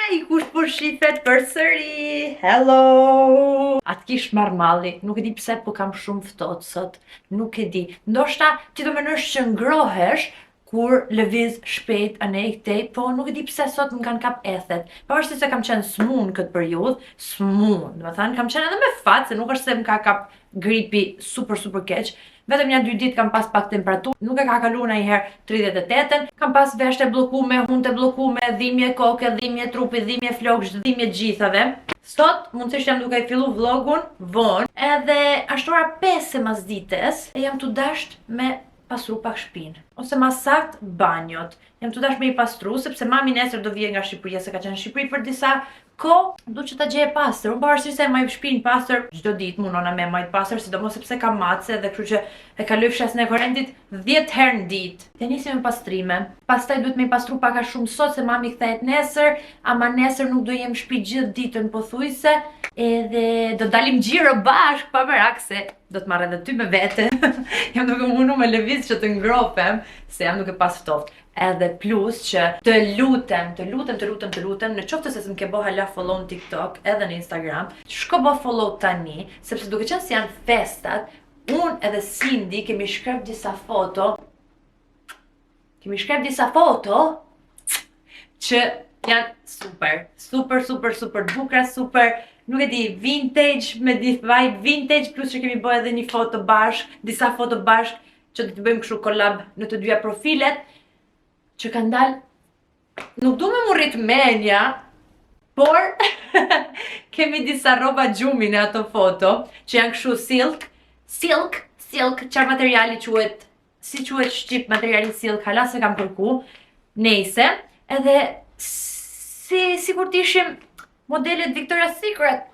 Hi, kush po shifet përsëri? Hello! Atë kish marr malli, nuk e di pse po kam shumë ftohtë sot, nuk e di. Ndoshta ti do menosh që ngrohesh kur lëviz shpejt anej këtej, po nuk e di pse sot më kanë kap ethet. Pavarësisht se kam qenë smun këtë periudhë, smun, domethënë kam qenë edhe me fat, se nuk është se më ka kap gripi super keq. Vetëm 1-2 ditë kam pas pak temperaturë, nuk e ka kaluar ndonjëherë 38-ën, kam pas veshte bllokume, hunte bllokume, dhimbje koke, dhimbje trupi, dhimbje flokësh, dhimbje gjithave. Sot mundësisht jam duke fillu vlogun vonë, edhe ashtu ora 5 e masdites e jam të dasht me pastru pak shtëpinë, ose më saktë banjot. Jam të dash me i pastru, sepse mami nesër do vije nga Shqipëria, se ka qenë në Shqipëri për disa kohë, du që ta gjej e pastër. Unë pavarësisht se e maj shtëpinë pastër, çdo ditë mundona me majt pastër, sidomos sepse ka mace dhe kështu që e kaloj fshesën e korrentit 10 herë në ditë. Te nisim me pastrime. Pastaj duhet me i pastru pak a shumë sot se mami kthehet nesër, ama nesër nuk do jem në shtëpi gjithë ditën pothuajse, edhe do dalim xhiro bashk pa merak se do të marr edhe ty me vete. Jam duke mundu me lëviz që të ngrohem, se jam duke pas ftoft. Edhe plus që të lutem, në qoftë se s'm ke bo hala follow në TikTok edhe në Instagram, shko bo follow tani, sepse duke qenë si janë festat, unë edhe Cindy kemi shkrep disa foto që janë super bukra, super, nuk e di, vintage, me di vibe vintage, plus që kemi bo edhe një foto bashk, disa foto bashk, që do të bëjmë kështu collab në të dyja profilet, që kanë dalë, nuk du me mu rrit menja, por kemi disa roba gjumi në ato foto, që janë kështu silk, qarë materiali quhet, si quhet shqip materiali silk, hala se kam përku, nejse, edhe si kur t'ishim modelet Victoria's Secret.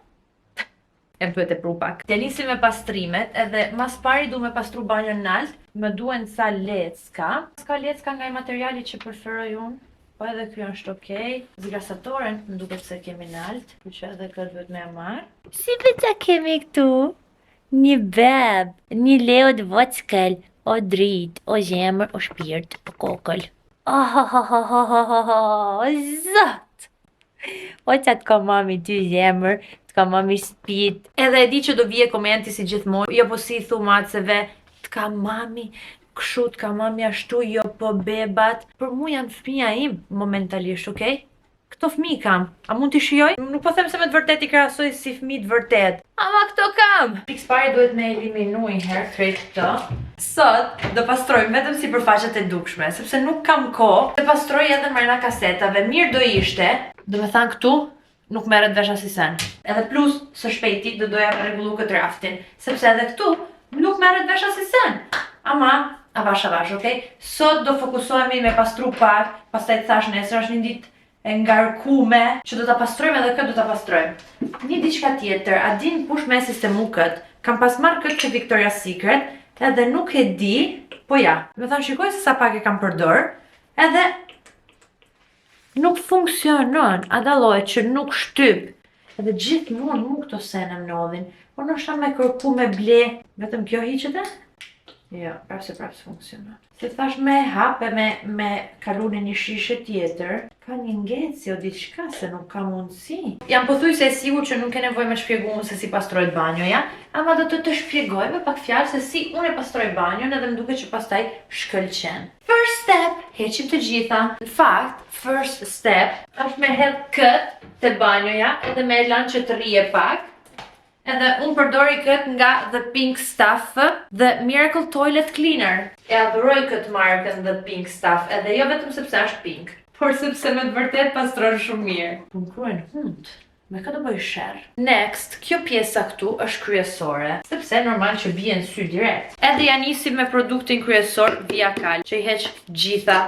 E më e pru pak. Të nisim me pastrimet, edhe mas pari du me pastru banjën nalt, më duen sa lecka. Ska lecka nga i materiali që preferoj unë, po edhe kjo është okej. Zgrasatoren, më duket se kemi nalt, ku që edhe këtë duhet me marr. Si vetë kemi këtu? Një beb, një leo të vockël, o drit, o zemër, o shpirt, o kokël. Zot! O qatë ka mami ty zemër, ka mami shpit. Edhe e di që do vije komenti si gjithmonë, jo po si thumatëseve, t'ka mami kështu, t'ka mami ashtu, jo po bebat. Për mu janë fëmija im momentalisht, okej? Këto fëmijë kam, a mund t'i shijoj? Nuk po them se me të vërtet i krahasoj si fëmijë të vërtet. Ama këto kam! Pikës pari duhet me eliminu një herë krejt këto. Sot do pastrojmë vetëm sipërfaqet e dukshme, sepse nuk kam kohë të pastroj edhe mrena kasetave. Mirë do ishte, do me thanë këtu, nuk merret vesh as i sen. Edhe plus, së shpejti do doja me rregullu këtë raftin, sepse edhe këtu nuk merret vesh as i sen. Ama, avash, okej? Sot do fokusohemi me pastru pak, pastaj të thash nesër është një ditë e ngarkume, që do ta pastrojmë edhe këtë do ta pastrojmë. Një diçka tjetër, a din kush me sistemu këtë? Kam pas marrë këtë që Victoria's Secret, edhe nuk e di, po ja, me thanë shikoj se sa pak e kam përdor, edhe nuk funksionon, a dallohet që nuk shtyp. Edhe gjithmonë mu këto sene më nodhin. Po ndoshta me kërku me ble, vetëm kjo hiqet e? Jo, prapse funksionon. Se thash me hap e me kalu në një shishe tjetër, ka një ngeci o diçka se nuk ka mundësi. Jam pothuajse e sigurt që nuk e nevojë me shpjegu unë se si pastrojt banjoja, ama do të shpjegoj me pak fjalë se si unë e pastroj banjon edhe më duket që pastaj shkëlqen. First step, heqim të gjitha. Në fakt, first step është me hedh këtë te banjoja edhe me lanë që të rrije pak. Edhe unë përdori këtë nga The Pink Stuff, The Miracle Toilet Cleaner. E adhuroj këtë markën The Pink Stuff, edhe jo vetëm sepse është pink, por sepse me të vërtet pastron shumë mirë. Më kryen hund, me këtë bëj sherr. Next, kjo pjesa këtu është kryesore, sepse normal që vjen sy direkt. Edhe ja nisim me produktin kryesor Viacal, që i heq gjitha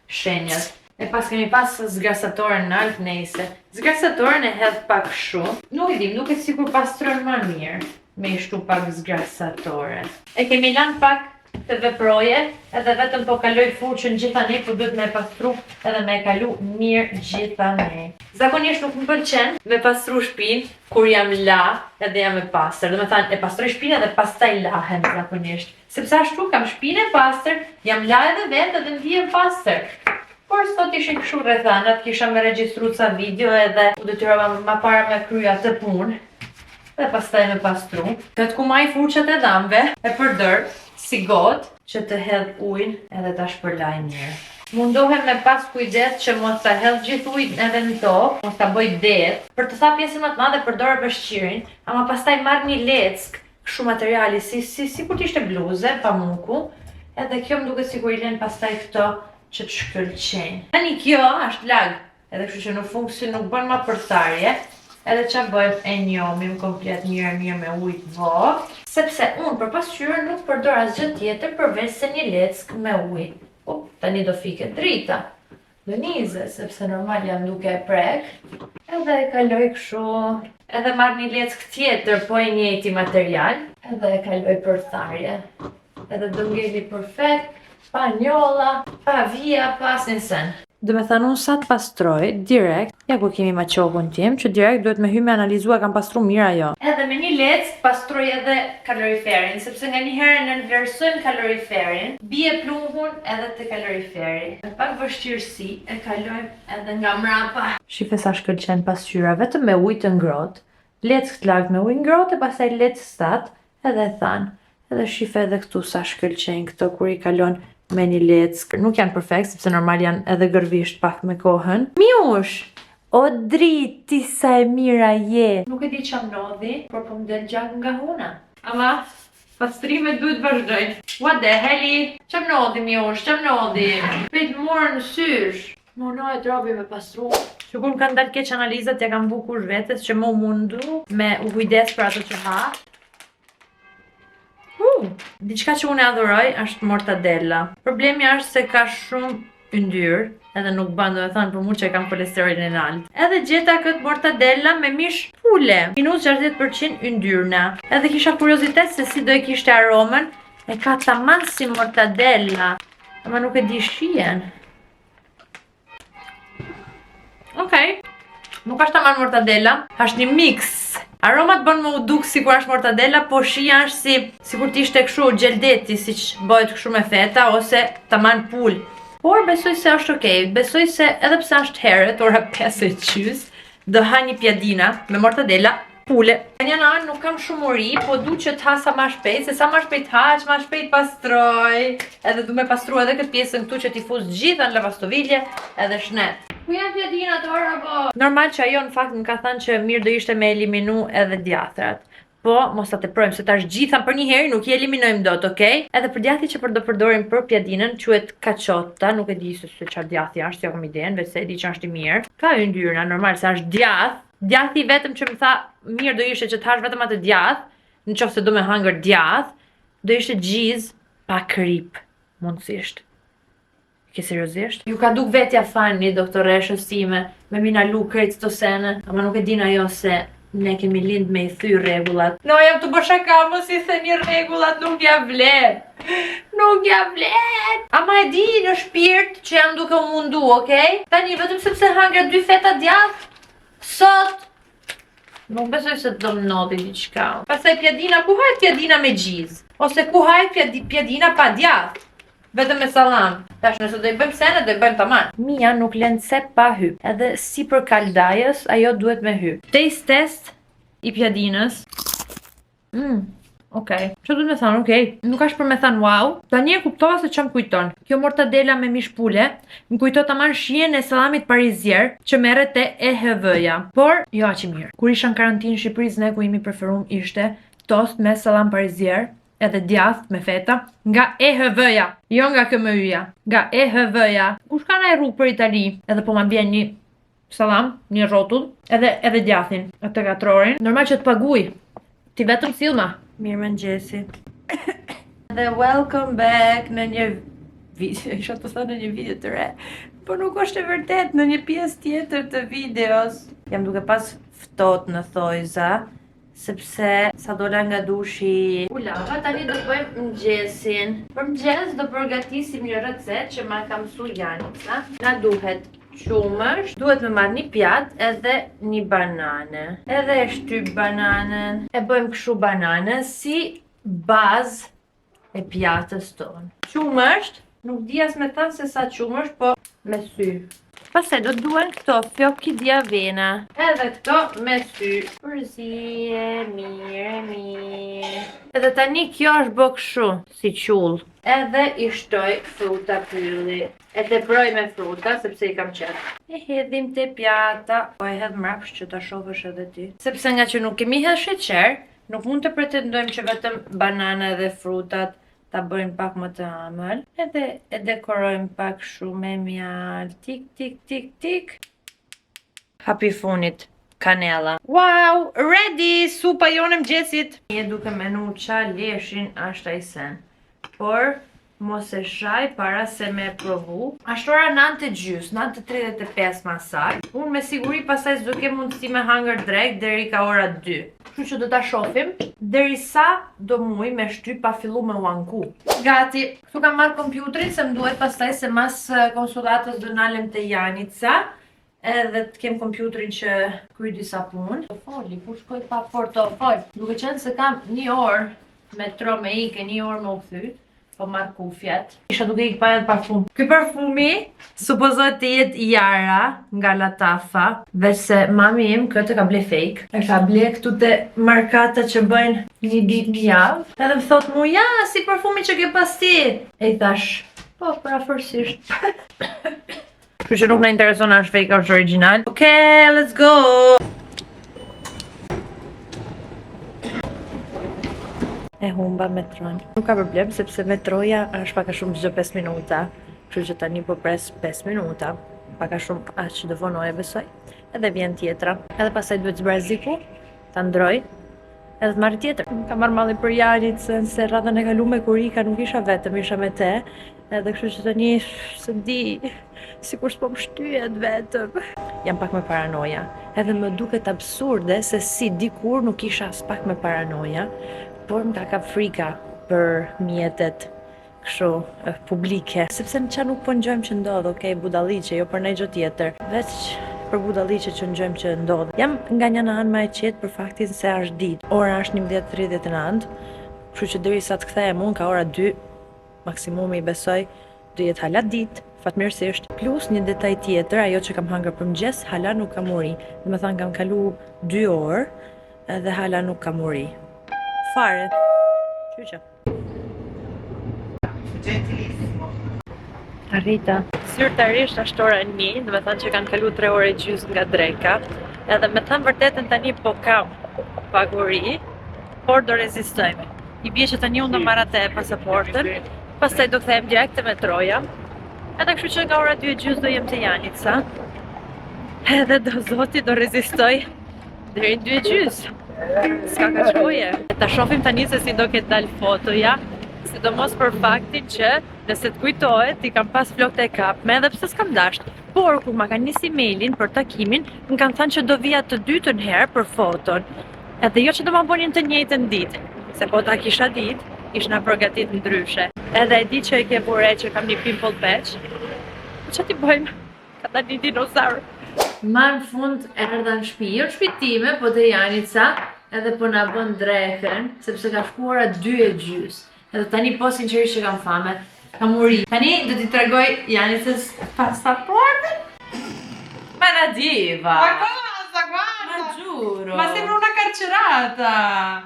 shenjat. E pas kemi pas zgrasatoren në altë nejse. Zgrasatoren e hedh pak shumë. Nuk e dim, nuk e sikur pastron më mirë me i shtu pak zgrasatoren. E kemi lanë pak të veproje, edhe vetëm po kaloj furçën gjitha nej, po duhet me pastru edhe me kalu mirë gjitha nej. Zakonisht nuk më pëlqen me pastru shpinë kur jam la edhe jam e pastër. Do me thanë, e pastroj shpinë edhe pastaj lahem zakonisht. Sepse ashtu kam shpinë e pastër, jam la edhe vetë edhe ndihem pastër. Por sot ishin kështu rrethanat, kisha me regjistru ca video edhe u detyrova ma para me krya të punë dhe pastaj me pastru. Të kumaj furçat e dhëmbëve e përdor si gotë që të hedh ujin edhe ta shpërlaj mirë. Mundohem me pas kujdes që mos ta hedh gjithë ujin edhe në tokë, mos ta bëj det. Për të thënë pjesën më të madhe përdor peshqirin, ama pastaj marr një leck, kështu materiali sikur të ishte bluze, pamuku, edhe kjo më duket sikur i lën pastaj këto që të shkëlqejnë. Tani kjo është lag, edhe kështu që nuk bën më përtharje. Edhe qa bëjmë e njomim komplet mirë me ujë të vogël, sepse unë për pasqyrën nuk përdor asgjë tjetër përveç se një leck me ujë. Tani do fiket drita, do nize, sepse normal jam duke e prek, edhe e kaloj kështu, edhe marr një leck tjetër, po i njëjti material, edhe e kaloj përtharje. Edhe do ngeli perfekt, pa njolla, pa vija, pa asnjë sen. Do me thënë unë sa të pastroj, direkt, ja ku kemi maqohun tim, që direkt duhet me hy me analizua kam pastru mirë ajo. Edhe me një leck pastroj edhe kaloriferin, sepse nga një herë në vlerësojmë kaloriferin, bie pluhun edhe te kaloriferi. Me pak vështirësi e kalojmë edhe nga mrapa. Shife sa shkëlqen pasqyra, vetëm me ujë të ngrohtë, leck të lartë me ujë ngrohtë e pastaj leck stat, edhe than. Edhe shife edhe këtu sa shkëlqen këto kur i kalon me një leck. Nuk janë perfekt, sepse normal janë edhe gërvisht pak me kohën. Miush! O driti sa e mira je! Nuk e di çam ndodhi, por po më del gjak nga huna. Ama pastrimet duhet vazhdojnë. What the hell? Çam ndodhi Miush, çam ndodhi? Pejt morë në sysh. Mono e trobi me pastru. Që kur më kanë dalë keq analizat, ja kam bukur vetes që më mundu me u kujdes për ato që ha. Diçka që unë e adhuroj është mortadella. Problemi është se ka shumë yndyrë, edhe nuk ban, do të thënë për mu që kam kolesterolin e lartë. Edhe gjeta këtë mortadella me mish pule, minus 60% yndyrna. Edhe kisha kuriozitet se si do e kishte aromën, e ka tamam si mortadella, ama nuk e di shijen. Okej, nuk është tamam mortadella, është një mix. Aromat bën më u duk sikur është mortadella, po shija është sikur t'ishte kështu gjeldeti, siç bëhet kështu me feta ose tamam pul. Por besoj se është okay, besoj se edhe pse është herët, ora 5 e gjys, do ha një pjadina me mortadella pule. Në një anë nuk kam shumë uri, po du që t'ha sa ma shpejt, se sa ma shpejt ha, që ma shpejt pastroj. Edhe du me pastru edhe këtë pjesën këtu që t'i fus gjitha në lavastovilje edhe shnet. Ku janë pjadinat ora po? Normal që ajo në fakt më ka thënë që mirë do ishte me eliminu edhe djathrat. Po, mos ta teprojmë se tash gjitha për një herë nuk i eliminojmë dot, okay? Edhe për djathi që do përdorim për pjadinën quhet kachota, nuk e di se çfarë djathi është, jo kam iden, vetë se e di që është i mirë. Ka yndyrna, normal se është djath. Djathi vetëm që më tha mirë do ishte që të hash vetëm atë djath, nëse do me hangër djath, do ishte gjiz pa krip, mundësisht. Ke seriozisht? Ju ka duk vetja fani, doktoreshës time, me mina lu krejt të sene, ama nuk e din ajo se ne kemi lind me i thy rregullat. No, jam të bëshaka, mos i theni rregullat, nuk ja vlen. Nuk ja vlen. Ama e di në shpirt që jam duke u mundu, okay? Tani vetëm sepse hangra 2 feta djath, sot nuk besoj se do më nodhi diçka. Pastaj pjadina, ku hajt pjadina me gjiz? Ose ku hajt pjadina pa djath? Vetëm me salam. Tash nëse do i bëjmë sene, do i bëjmë tamam. Mia nuk lën se pa hyp. Edhe si për kaldajës, ajo duhet me hyp. Taste test i pjadinës. Okej. Ço duhet me thënë, okej. Nuk është për me thënë wow. Tani e kuptova se çam kujton. Kjo mortadella me mish pule, më kujto tamam shijen e sallamit parizier që merret te EHV-ja. Por jo aq i mirë. Kur isha në karantinë në Shqipëri, ne ku imi preferum ishte tost me sallam parizier. Edhe djath me feta nga EHV-ja, jo nga KMY-ja, nga EHV-ja. Kush ka ndaj rrugë për Itali? Edhe po ma bjen një salam, një rrotull, edhe djathin, atë katrorin. Normal që të paguj. Ti vetëm sillma. Mirëmëngjesi. Dhe welcome back në një video, isha të thënë në një video të re, por nuk është e vërtet, në një pjesë tjetër të videos. Jam duke pas ftohtë në thojza, sepse sa dola nga dushi ulava, tani do bëjmë mëngjesin. Për mëngjes do përgatisim një recet që ma ka mësu Janica. Na duhet qumësht, duhet me marrë një pjatë edhe një banane. Edhe e shtyp bananën, e bëjmë kështu bananën si bazë e pjatës tonë. Qumësht, nuk di as me thënë se sa qumësht, po me sy. Pastaj do duhen këto fiocchi di avena. Edhe këto me sy. Përzije, mirë. Edhe tani kjo është bë kështu, si qull. Edhe i shtoj fruta pylli. E teproj me fruta, sepse i kam qetë. E hedhim te pjata. Po e hedh mrapsht që ta shohësh edhe ti. Sepse nga që nuk kemi hedh sheqer, nuk mund të pretendojmë që vetëm banana dhe frutat ta bëjmë pak më të amël. Edhe e dekorojmë pak shumë me mjalë. Tik. Hapi funit. Kanela. Wow, ready! Supa jonë mëngjesit. Je duke menuar leshin ashtu ai sen. Por mos e shaj para se me provu. Ashtu ora 9:30, 9:35 masaj. Unë me siguri pastaj s'do kem mundësi me hangër drejt deri ka ora 2. Kështu që do ta shohim derisa do muj me shtyp pa fillu me u anku. Gati. Këtu kam marrë kompjuterin se më duhet pastaj se mas konsullatës do nalem te Janica. Edhe të kem kompjuterin që kryj disa punë. Portofoli, kur shkoj pa portofol? Duke qenë se kam 1 orë metro me ike, 1 orë me u kthy, po marr kufjet. Isha duke ikë pa edhe parfum. Ky parfumi supozohet të jetë Yara nga Latafa, veç se mami im këtë ka ble fake. E ka ble këtu te markata që bëjnë 1 ditë 1 javë. Edhe më thot mu, ja, si parfumi që ke pas ti. E i thash, po, prafërsisht. Kështu që nuk na intereson a është fake a është original. Okay, let's go! E humba metron. Nuk ka problem sepse metroja është pak a shumë çdo 5 minuta. Kështu që tani po pres 5 minuta. Pak a shumë aq që do vonoj e besoj. Edhe vjen tjetra. Edhe pastaj duhet zbraziku, ta ndroj. Edhe të marrë tjetër. Ka marrë malli për Janicën se radhën e kalume kur ika nuk isha vetëm, isha me te. Edhe kështu që tani se di, sikur s'po më shtyhet vetëm. Jam pak me paranoja. Edhe më duket absurde se si dikur nuk isha as pak me paranoja, por më ka frika për mjetet kështu publike. Sepse në qa nuk po ngjojmë që ndodh, okay, budalliqe, jo për ne gjë tjetër. Veç për budalliqe që ngjojmë që ndodh. Jam nga një anë më e qetë për faktin se është ditë. Ora është 11:39, kështu që derisa të kthehem unë ka ora 2, maksimumi i besoj, do jetë hala ditë, fatmirësisht. Plus një detaj tjetër, ajo që kam hangër për mëngjes, hala nuk kam uri. Domethënë kam kalu 2 orë edhe hala nuk kam uri. Fare. Qyqa. Arrita. Zyrtarisht është ora 1, do të thënë që kanë kalu 3 orë e gjysmë nga dreka. Edhe me thënë vërtetën tani po kam pak uri, por do rezistojme. I bie që tani unë do marr atë pasaportën, pastaj do kthehem direkt te metroja. Edhe kështu që nga ora 2:30 do jem te Janica. Edhe do zoti do rezistoj deri në 2:30. S'ka ka shkoje. Ta shohim tani se si do ketë dal fotoja, sidomos për faktin që nëse të kujtohet, i kam pas flokët e kapme edhe pse s'kam dasht. Por kur ma kanë nis emailin për takimin, më kanë thënë që do vija të dytën herë për foton. Edhe jo që do ma bonin të njëjtën ditë, se po ta kisha ditë, ishna përgatit ndryshe. Edhe e di që e ke vure që kam një pimple patch. Që ti bëjmë? Ka da një dinosaur. Ma në fund erdha në shtëpi, jo në shtëpi time, po te Janica, edhe po na bën drekën, sepse ka shkuara 2:30. Edhe tani po sinqerisht që kam fame, kam uri. Tani do t'i tregoj Janicës pasaportën. Ma na diva! Ma giuro! Ma sembra una carcerata!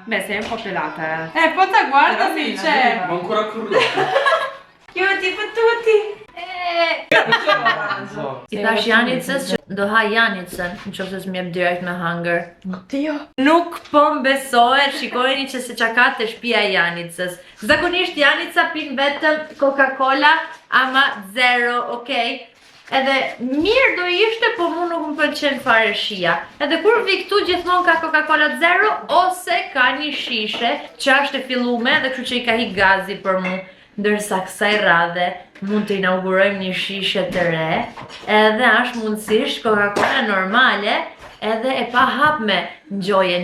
Beh, sei un po' pelata. Po ta guarda se c'è! Ma ancora corrotto. Chiudi per tutti! I thash Janicës që do ha Janicën, në qoftë se s'mjep direkt me hunger. Dio! Nuk po m'besohet, shikojeni që se qa ka të shtëpia e Janicës. Zakonisht Janica pin vetëm Coca-Cola, ama 0, okay? Edhe mirë do ishte, po mu nuk më pëlqen fare shija. Edhe kur vi këtu gjithmonë ka Coca-Cola 0, ose ka një shishe që është e fillume dhe kështu që i ka hi gazi për mu. Ndërsa kësaj radhe mund të inaugurojmë një shishe të re, edhe është mundësisht Coca-Cola normale, edhe e pa hapme. Ngjoje,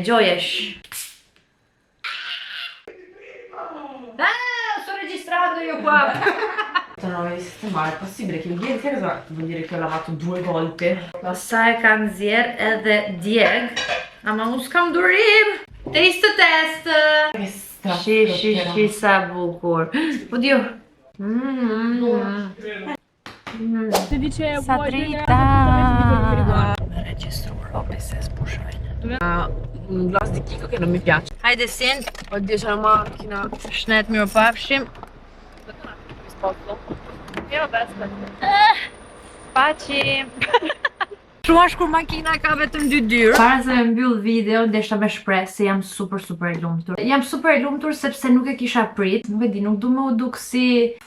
sto registrando io qua! No, ma è possibile che ieri sera vuol dire che ho lavato 2 volte? Sa e ka nxjerr edhe djeg, ama unë s'kam durim! Taste test! Che strafotto! Shi, sa bukur. Po dio. Se dice Sa vuoi prendere dritta. appuntamento di quello che mi riguarda. Me regjistru robe se s'pushojnë. Un gloss di Kiko che non mi piace. Hajde Sind, Oddio, c'è la macchina. shnet mirë pafshim. Mi sposto. Io basta. Paçi. Shuash kur makina ka vetëm 2 dyrë. Para se me mbyll video, ndeshta me shpreh se jam super e lumtur. Jam super e lumtur sepse nuk e kisha prit. Nuk e di, nuk du me u duk si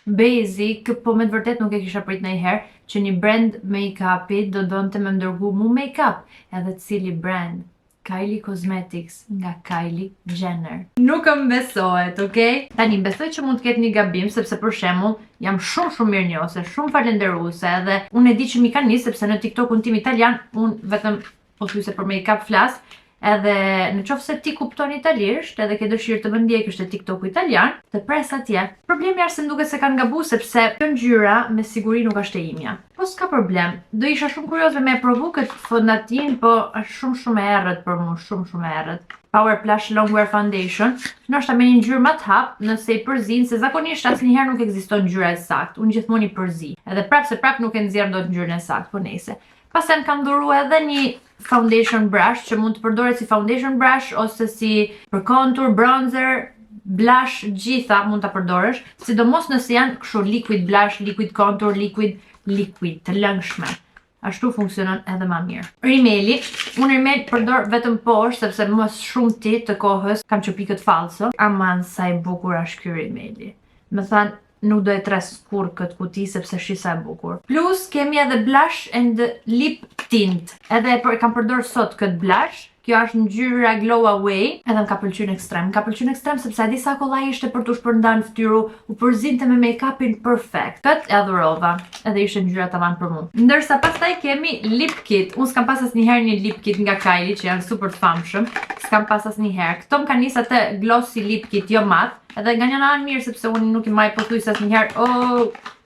basic, po me të vërtet nuk e kisha prit ndonjëherë që një brand make-upi do donte me ndërgu mu make-up. Edhe cili brand? Kylie Cosmetics nga Kylie Jenner. Nuk më besohet, okay? Tani besoj që mund të ketë një gabim sepse për shembull jam shumë mirënjohëse, shumë falenderuese edhe unë e di që mi kanë nisë sepse në TikTokun tim italian unë vetëm pothuajse për make-up flas. Edhe në qoftë se ti kupton italisht edhe ke dëshirë të më ndjekësh te TikToku italian, të pres atje. Problemi është se më duket se kanë gabu sepse kjo ngjyra me siguri nuk është e imja. Po s'ka problem. Do isha shumë kurioze me provu këtë fondatin, po është shumë e errët për mua, shumë e errët. Power Plush Longwear Foundation, ndoshta me një ngjyrë më të hap, nëse i përzin, se zakonisht asnjëherë nuk ekziston ngjyra e saktë. Unë gjithmonë i përzi. Edhe prap nuk e nxjerr dot ngjyrën e saktë, po nejse. Pastaj më kam dhuru edhe një foundation brush që mund të përdoret si foundation brush ose si për contour, bronzer, blush, gjitha mund ta përdorësh, sidomos nëse janë kështu liquid blush, liquid contour, liquid të lëngshme. Ashtu funksionon edhe më mirë. Rimeli, unë rimel përdor vetëm poshtë sepse më shumë ti të kohës kam çopikët falso. Aman sa i bukur është ky rimeli. Më than nuk do e tres kur këtë kuti sepse shisa e bukur. Plus kemi edhe blush and lip tint. Edhe kam përdor sot këtë blush. Kjo është ngjyra Glow Away, edhe më ka pëlqyer ekstrem. Ka pëlqyer ekstrem sepse a di sa kollaj ishte për t'u shpërndan fytyru, u përzinte me make-upin perfect. Këtë e adhurova, edhe ishte ngjyra tamam për mua. Ndërsa pastaj kemi lip kit. Unë s'kam pas asnjëherë një lip kit nga Kylie që janë super të famshëm. S'kam pas asnjëherë. Këto më kanë nis atë glossy lip kit jo mat, edhe nga një anë mirë sepse unë nuk i maj pothuajse asnjëherë,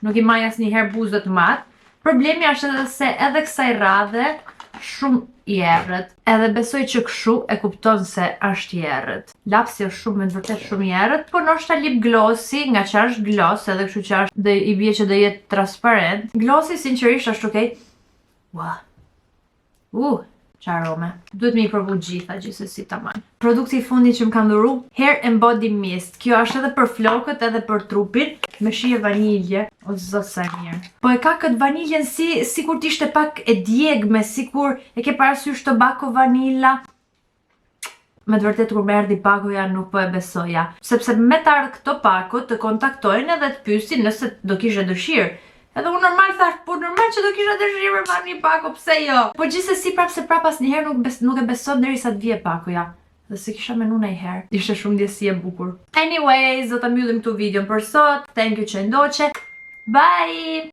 nuk i maj asnjëherë buzët mat. Problemi është edhe se edhe kësaj radhe shumë i errët. Edhe besoj që kështu e kupton se është i errët. Lapsi është shumë me të vërtet shumë i errët, po ndoshta lip glossi, nga që është gloss, edhe kështu që është dhe i bie që do jetë transparent. Glossi sinqerisht është okay. Qa arome. Duhet me i provu gjithsesi tamam. Produkti i fundit që më ka dhuru, Hair and Body Mist. Kjo është edhe për flokët edhe për trupin, me shije vanilje. O zot sa mirë. Po e ka këtë vaniljen sikur t'ishte pak e djegme, sikur e ke parasysh tobacco vanilla. Me të vërtet kur më erdhi pakoja nuk po e besoja. Sepse me të ardhë këto pako të kontaktojnë edhe të pyesin nëse do kishe dëshirë. Edhe unë normal thash, po normal që do kisha dëshirë me marrë një pako, pse jo? Po gjithsesi prap asnjëherë nuk e beson derisa të vije pakoja. Dhe se kisha menu ndonjëherë. Ishte shumë ndjesi e bukur. Anyways, do ta mbyllim këtu videon për sot. Thank you që ndoqe. Bye!